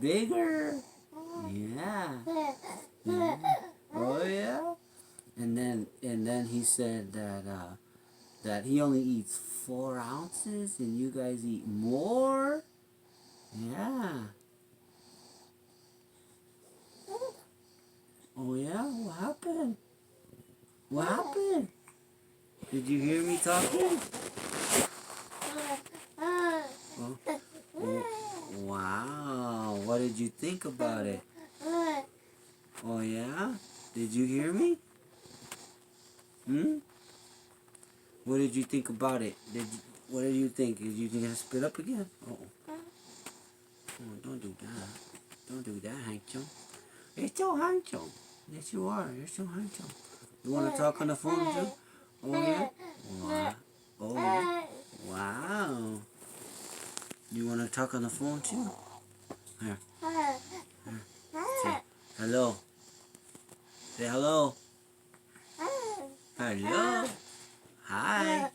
bigger. Yeah. Yeah. Oh yeah. And then he said that he only eats 4 ounces and you guys eat more. Yeah. Oh yeah. What happened? What happened? Did you hear me talking? Oh. Oh. Wow. What did you think about it? Oh yeah? Did you hear me? Hmm? What did you think about it? What did you think? Did you think I spit up again? Oh. Oh, don't do that. Don't do that, Hancho. It's so Hancho. Yes, you are. You're so Hancho. You want to talk on the phone too? Oh yeah? Wow. Oh yeah? Wow. You want to talk on the phone too? Here. Here. Say hello. Say hello. Hello. Hi.